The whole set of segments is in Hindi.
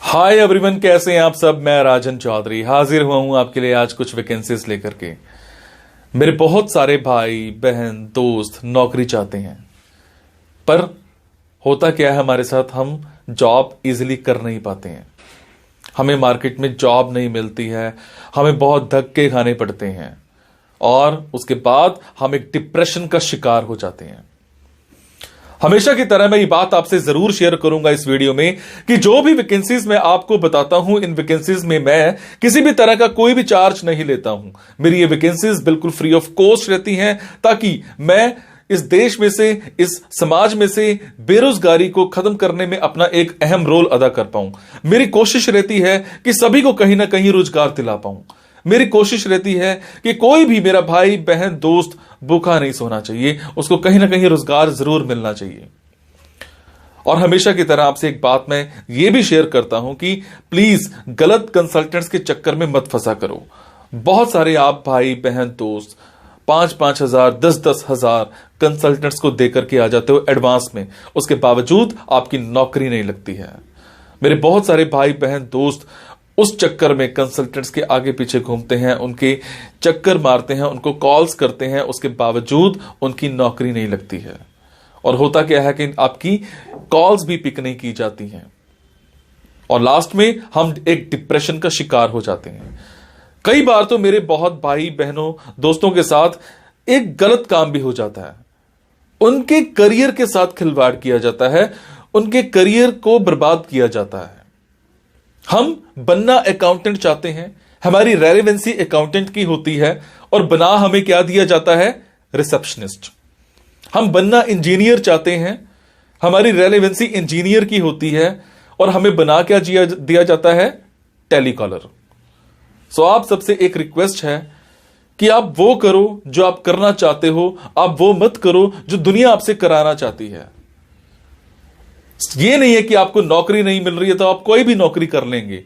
हाय एवरीवन, कैसे हैं आप सब। मैं राजन चौधरी हाजिर हुआ हूं आपके लिए आज कुछ वैकेंसीज लेकर के। मेरे बहुत सारे भाई बहन दोस्त नौकरी चाहते हैं, पर होता क्या है हमारे साथ, हम जॉब इजीली कर नहीं पाते हैं। हमें मार्केट में जॉब नहीं मिलती है, हमें बहुत धक्के खाने पड़ते हैं और उसके बाद हम एक डिप्रेशन का शिकार हो जाते हैं। हमेशा की तरह मैं ये बात आपसे जरूर शेयर करूंगा इस वीडियो में कि जो भी वैकेंसीज मैं आपको बताता हूं, इन वैकेंसीज में मैं किसी भी तरह का कोई भी चार्ज नहीं लेता हूं। मेरी ये वैकेंसीज बिल्कुल फ्री ऑफ कॉस्ट रहती हैं, ताकि मैं इस देश में से, इस समाज में से बेरोजगारी को खत्म करने में अपना एक अहम रोल अदा कर पाऊं। मेरी कोशिश रहती है कि सभी को कहीं ना कहीं रोजगार दिला पाऊं। मेरी कोशिश रहती है कि कोई भी मेरा भाई बहन दोस्त भूखा नहीं सोना चाहिए, उसको कहीं ना कहीं रोजगार जरूर मिलना चाहिए। और हमेशा की तरह आपसे एक बात मैं ये भी शेयर करता हूं कि प्लीज गलत कंसल्टेंट्स के चक्कर में मत फंसा करो। बहुत सारे आप भाई बहन दोस्त 5-5 हजार 10-10 हजार कंसल्टेंट्स को देकर के आ जाते हो एडवांस में, उसके बावजूद आपकी नौकरी नहीं लगती है। मेरे बहुत सारे भाई बहन दोस्त उस चक्कर में कंसल्टेंट्स के आगे पीछे घूमते हैं, उनके चक्कर मारते हैं, उनको कॉल्स करते हैं, उसके बावजूद उनकी नौकरी नहीं लगती है। और होता क्या है कि आपकी कॉल्स भी पिक नहीं की जाती हैं और लास्ट में हम एक डिप्रेशन का शिकार हो जाते हैं। कई बार तो मेरे बहुत भाई बहनों दोस्तों के साथ एक गलत काम भी हो जाता है, उनके करियर के साथ खिलवाड़ किया जाता है, उनके करियर को बर्बाद किया जाता है। हम बनना अकाउंटेंट चाहते हैं, हमारी रेलेवेंसी अकाउंटेंट की होती है और बना हमें क्या दिया जाता है, रिसेप्शनिस्ट। हम बनना इंजीनियर चाहते हैं, हमारी रेलेवेंसी इंजीनियर की होती है और हमें बना क्या दिया जाता है, टेलीकॉलर। सो आप सबसे एक रिक्वेस्ट है कि आप वो करो जो आप करना चाहते हो, आप वो मत करो जो दुनिया आपसे कराना चाहती है। ये नहीं है कि आपको नौकरी नहीं मिल रही है तो आप कोई भी नौकरी कर लेंगे।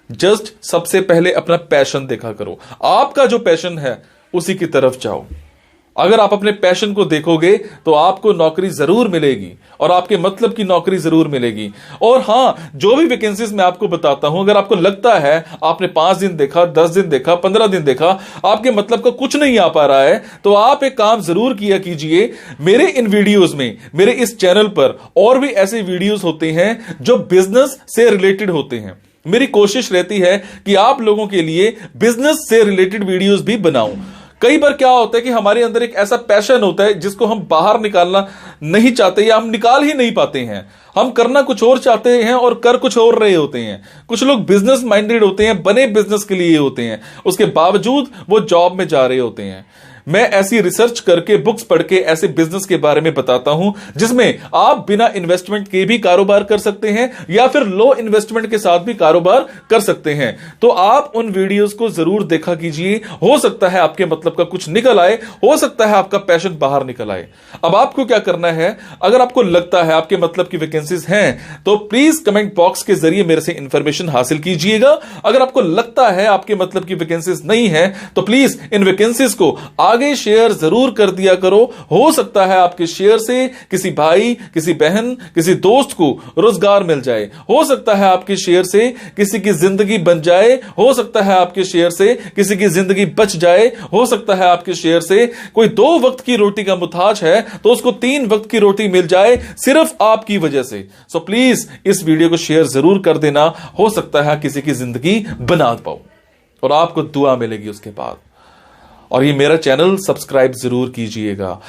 जस्ट सबसे पहले अपना पैशन देखा करो, आपका जो पैशन है उसी की तरफ जाओ। अगर आप अपने पैशन को देखोगे तो आपको नौकरी जरूर मिलेगी और आपके मतलब की नौकरी जरूर मिलेगी। और हां, जो भी वैकेंसीज मैं आपको बताता हूं, अगर आपको लगता है आपने 5 दिन देखा, 10 दिन देखा, 15 दिन देखा, आपके मतलब का कुछ नहीं आ पा रहा है, तो आप एक काम जरूर किया कीजिए। मेरे इन वीडियोस में, मेरे इस चैनल पर और भी ऐसे वीडियोस होते हैं जो बिजनेस से रिलेटेड होते हैं। मेरी कोशिश रहती है कि आप लोगों के लिए बिजनेस से रिलेटेड वीडियोस भी बनाऊं। कई बार क्या होता है कि हमारे अंदर एक ऐसा पैशन होता है जिसको हम बाहर निकालना नहीं चाहते या हम निकाल ही नहीं पाते हैं। हम करना कुछ और चाहते हैं और कर कुछ और रहे होते हैं। कुछ लोग बिजनेस माइंडेड होते हैं, बने बिजनेस के लिए होते हैं, उसके बावजूद वो जॉब में जा रहे होते हैं। मैं ऐसी रिसर्च करके, बुक्स पढ़ के ऐसे बिजनेस के बारे में बताता हूं जिसमें आप बिना इन्वेस्टमेंट के भी कारोबार कर सकते हैं या फिर लो इन्वेस्टमेंट के साथ भी कारोबार कर सकते हैं। तो आप उन वीडियोस को जरूर देखा कीजिए, हो सकता है आपके मतलब का कुछ निकल आए, हो सकता है आपका पैशन बाहर निकल आए। अब आपको क्या करना है, अगर आपको लगता है आपके मतलब की वैकेंसीज हैं तो प्लीज कमेंट बॉक्स के जरिए मेरे से इंफॉर्मेशन हासिल कीजिएगा। अगर आपको लगता है आपके मतलब की वैकेंसीज नहीं है तो प्लीज इन वैकेंसीज को आगे शेयर जरूर कर दिया करो। हो सकता है आपके शेयर से किसी भाई, किसी बहन, किसी दोस्त को रोजगार मिल जाए। हो सकता है आपके शेयर से किसी की जिंदगी बन जाए। हो सकता है आपके शेयर से किसी की जिंदगी बच जाए। हो सकता है आपके शेयर से कोई 2 वक्त की रोटी का मुताज है तो उसको 3 वक्त की रोटी मिल जाए, सिर्फ आपकी वजह से। सो प्लीज इस वीडियो को शेयर जरूर कर देना। हो सकता है किसी की जिंदगी बना पाओ और आपको दुआ मिलेगी उसके बाद। और ये मेरा चैनल सब्सक्राइब जरूर कीजिएगा।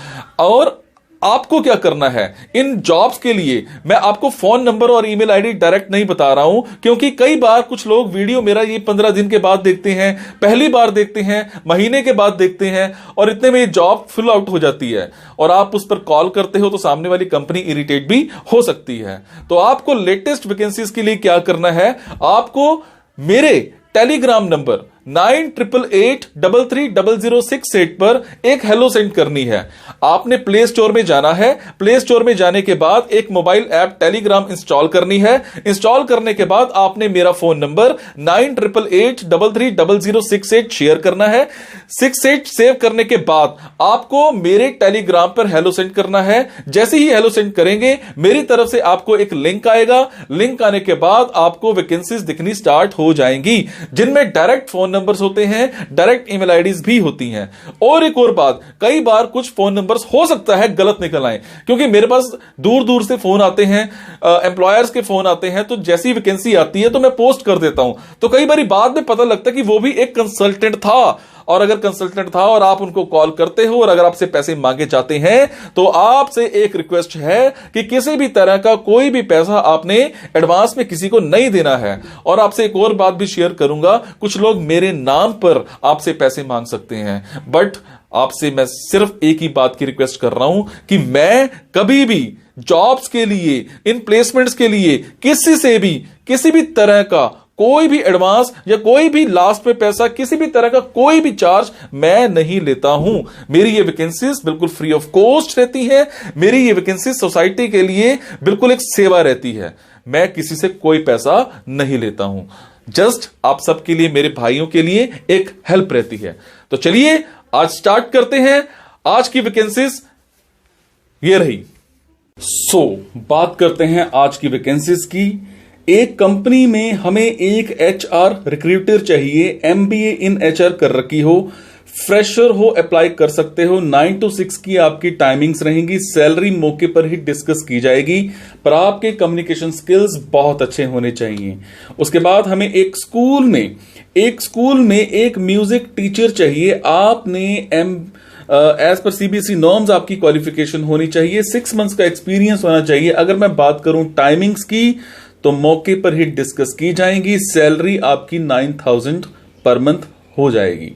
और आपको क्या करना है, इन जॉब्स के लिए मैं आपको फोन नंबर और ईमेल आईडी डायरेक्ट नहीं बता रहा हूं, क्योंकि कई बार कुछ लोग वीडियो मेरा ये 15 दिन के बाद देखते हैं, पहली बार देखते हैं, महीने के बाद देखते हैं और इतने में ये जॉब फिल आउट हो जाती है और आप उस पर कॉल करते हो तो सामने वाली कंपनी इरिटेट भी हो सकती है। तो आपको लेटेस्ट वैकेंसीज के लिए क्या करना है, आपको मेरे टेलीग्राम नंबर 9888330068 पर एक हेलो सेंड करनी है। आपने प्ले स्टोर में जाना है, प्ले स्टोर में जाने के बाद एक मोबाइल ऐप टेलीग्राम इंस्टॉल करनी है। इंस्टॉल करने के बाद आपने मेरा फोन नंबर 9888330068 शेयर करना है। 68 सेव करने के बाद आपको मेरे टेलीग्राम पर हेलो सेंड करना है। जैसे ही हेलो सेंड करेंगे मेरी तरफ से आपको एक लिंक आएगा। लिंक आने के बाद आपको वैकेंसीज दिखनी स्टार्ट हो जाएंगी, जिनमें डायरेक्ट फोन नंबर्स होते हैं, डायरेक्ट ईमेल आईडीज भी होती हैं। और एक और बात, कई बार कुछ फोन नंबर्स हो सकता है गलत निकल आए, क्योंकि मेरे पास दूर दूर से फोन आते हैं, एम्प्लॉयर्स के फोन आते हैं, तो जैसी वैकेंसी आती है तो मैं पोस्ट कर देता हूं। तो कई बार बाद में पता लगता है कि वो भी एक कंसल्टेंट था, और अगर कंसल्टेंट था और आप उनको कॉल करते हो और अगर आपसे पैसे मांगे जाते हैं, तो आपसे एक रिक्वेस्ट है कि किसी भी तरह का कोई भी पैसा आपने एडवांस में किसी को नहीं देना है। और आपसे एक और बात भी शेयर करूंगा, कुछ लोग मेरे नाम पर आपसे पैसे मांग सकते हैं, बट आपसे मैं सिर्फ एक ही बात की रिक्वेस्ट कर रहा हूं कि मैं कभी भी जॉब्स के लिए, इन प्लेसमेंट्स के लिए किसी से भी किसी भी तरह का कोई भी एडवांस या कोई भी लास्ट में पैसा, किसी भी तरह का कोई भी चार्ज मैं नहीं लेता हूं। मेरी ये वैकेंसीज बिल्कुल फ्री ऑफ कॉस्ट रहती है। मेरी ये वैकेंसीज सोसाइटी के लिए बिल्कुल एक सेवा रहती है। मैं किसी से कोई पैसा नहीं लेता हूं, जस्ट आप सबके लिए, मेरे भाइयों के लिए एक हेल्प रहती है। तो चलिए आज स्टार्ट करते हैं। आज की वैकेंसीज ये रही। बात करते हैं आज की वैकेंसीज की। एक कंपनी में हमें एक एचआर रिक्रूटर चाहिए, एमबीए इन एचआर कर रखी हो, फ्रेशर हो, अप्लाई कर सकते हो। 9 to 6 की आपकी टाइमिंग्स रहेंगी। सैलरी मौके पर ही डिस्कस की जाएगी, पर आपके कम्युनिकेशन स्किल्स बहुत अच्छे होने चाहिए। उसके बाद हमें एक स्कूल में एक म्यूजिक टीचर चाहिए। आपने एज पर सीबीएसई नॉर्म्स आपकी क्वालिफिकेशन होनी चाहिए। 6 मंथ्स का एक्सपीरियंस होना चाहिए। अगर मैं बात करूं टाइमिंग्स की, तो मौके पर ही डिस्कस की जाएंगी। सैलरी आपकी 9000 पर मंथ हो जाएगी।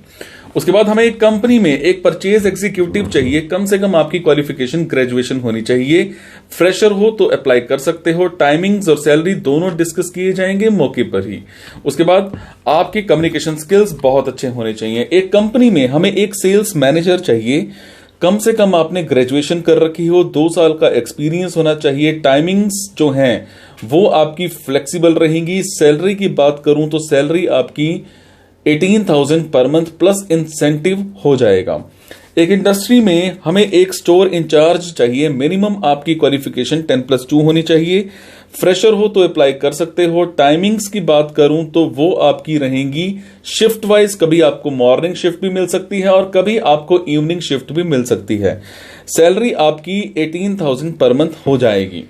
उसके बाद हमें एक कंपनी में एक परचेज एग्जीक्यूटिव चाहिए। कम से कम आपकी क्वालिफिकेशन ग्रेजुएशन होनी चाहिए। फ्रेशर हो तो अप्लाई कर सकते हो। टाइमिंग्स और सैलरी दोनों डिस्कस किए जाएंगे मौके पर ही। उसके बाद आपकी कम्युनिकेशन स्किल्स बहुत अच्छे होने चाहिए। एक कंपनी में हमें एक सेल्स मैनेजर चाहिए। कम से कम आपने ग्रेजुएशन कर रखी हो, 2 साल का एक्सपीरियंस होना चाहिए। टाइमिंग्स जो हैं वो आपकी फ्लेक्सिबल रहेंगी। सैलरी की बात करूं तो सैलरी आपकी 18,000 पर मंथ प्लस इंसेंटिव हो जाएगा। एक इंडस्ट्री में हमें एक स्टोर इंचार्ज चाहिए। मिनिमम आपकी क्वालिफिकेशन 10+2 होनी चाहिए। फ्रेशर हो तो अप्लाई कर सकते हो। टाइमिंग्स की बात करूं तो वो आपकी रहेंगी शिफ्ट वाइज। कभी आपको मॉर्निंग शिफ्ट भी मिल सकती है और कभी आपको इवनिंग शिफ्ट भी मिल सकती है। सैलरी आपकी 18,000 पर मंथ हो जाएगी।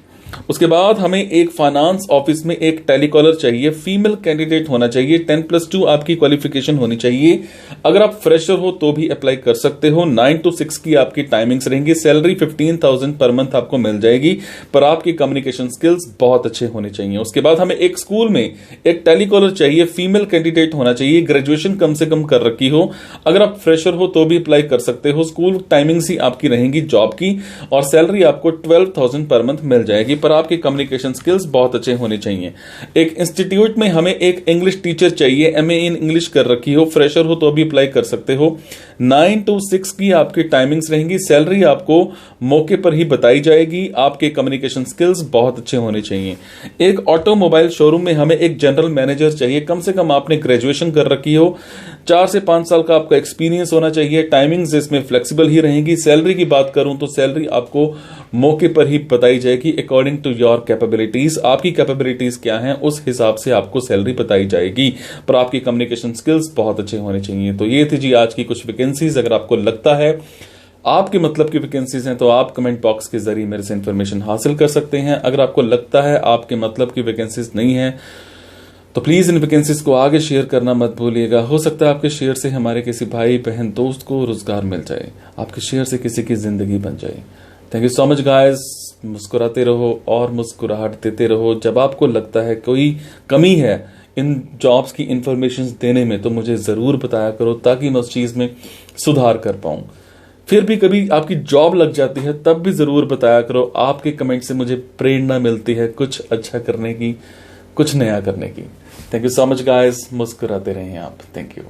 उसके बाद हमें एक फाइनेंस ऑफिस में एक टेलीकॉलर चाहिए। फीमेल कैंडिडेट होना चाहिए। 10+2 आपकी क्वालिफिकेशन होनी चाहिए। अगर आप फ्रेशर हो तो भी अप्लाई कर सकते हो। 9 to 6 की आपकी टाइमिंग्स रहेंगी। सैलरी 15,000 पर मंथ आपको मिल जाएगी, पर आपकी कम्युनिकेशन स्किल्स बहुत अच्छे होने चाहिए। उसके बाद हमें एक स्कूल में एक टेलीकॉलर चाहिए। फीमेल कैंडिडेट होना चाहिए। ग्रेजुएशन कम से कम कर रखी हो। अगर आप फ्रेशर हो तो भी अप्लाई कर सकते हो। स्कूल टाइमिंग्स ही आपकी रहेंगी जॉब की, और सैलरी आपको 12,000 पर मंथ मिल जाएगी, पर आपके कम्युनिकेशन स्किल्स बहुत अच्छे होने चाहिए। एक इंस्टीट्यूट में हमें एक इंग्लिश टीचर चाहिए। एमए इन इंग्लिश कर रखी हो। फ्रेशर हो तो भी अप्लाई कर सकते हो। 9 to 6 की आपकी टाइमिंग्स रहेंगी। सैलरी आपको मौके पर ही बताई जाएगी। आपके कम्युनिकेशन स्किल्स बहुत अच्छे होने चाहिए। एक ऑटोमोबाइल शोरूम में हमें एक जनरल मैनेजर चाहिए। कम से कम आपने ग्रेजुएशन कर रखी हो। 4 से 5 साल का आपका एक्सपीरियंस होना चाहिए। टाइमिंग्स इसमें फ्लेक्सिबल ही रहेंगी। सैलरी की बात करूं तो सैलरी आपको मौके पर ही बताई जाएगी अकॉर्डिंग टू योर कैपेबिलिटीज। आपकी कैपेबिलिटीज क्या हैं उस हिसाब से आपको सैलरी बताई जाएगी, पर आपकी कम्युनिकेशन स्किल्स बहुत अच्छे होने चाहिए। तो ये थी जी आज की कुछ वैकेंसीज। अगर आपको लगता है आपके मतलब की वैकेंसीज हैं तो आप कमेंट बॉक्स के जरिए मेरे से इंफॉर्मेशन हासिल कर सकते हैं। अगर आपको लगता है आपके मतलब की वैकेंसीज नहीं है तो प्लीज इन वैकेंसीज को आगे शेयर करना मत भूलिएगा। हो सकता है आपके शेयर से हमारे किसी भाई बहन दोस्त को रोजगार मिल जाए, आपके शेयर से किसी की जिंदगी बन जाए। Thank you so much guys. मुस्कुराते रहो और मुस्कुराहट देते रहो। जब आपको लगता है कोई कमी है इन जॉब्स की इंफॉर्मेशन देने में तो मुझे जरूर बताया करो, ताकि मैं उस चीज में सुधार कर पाऊं। फिर भी कभी आपकी जॉब लग जाती है तब भी जरूर बताया करो। आपके कमेंट से मुझे प्रेरणा मिलती है कुछ अच्छा करने की, कुछ नया करने की। Thank you so much guys, मुस्कुराते रहें आप। Thank you.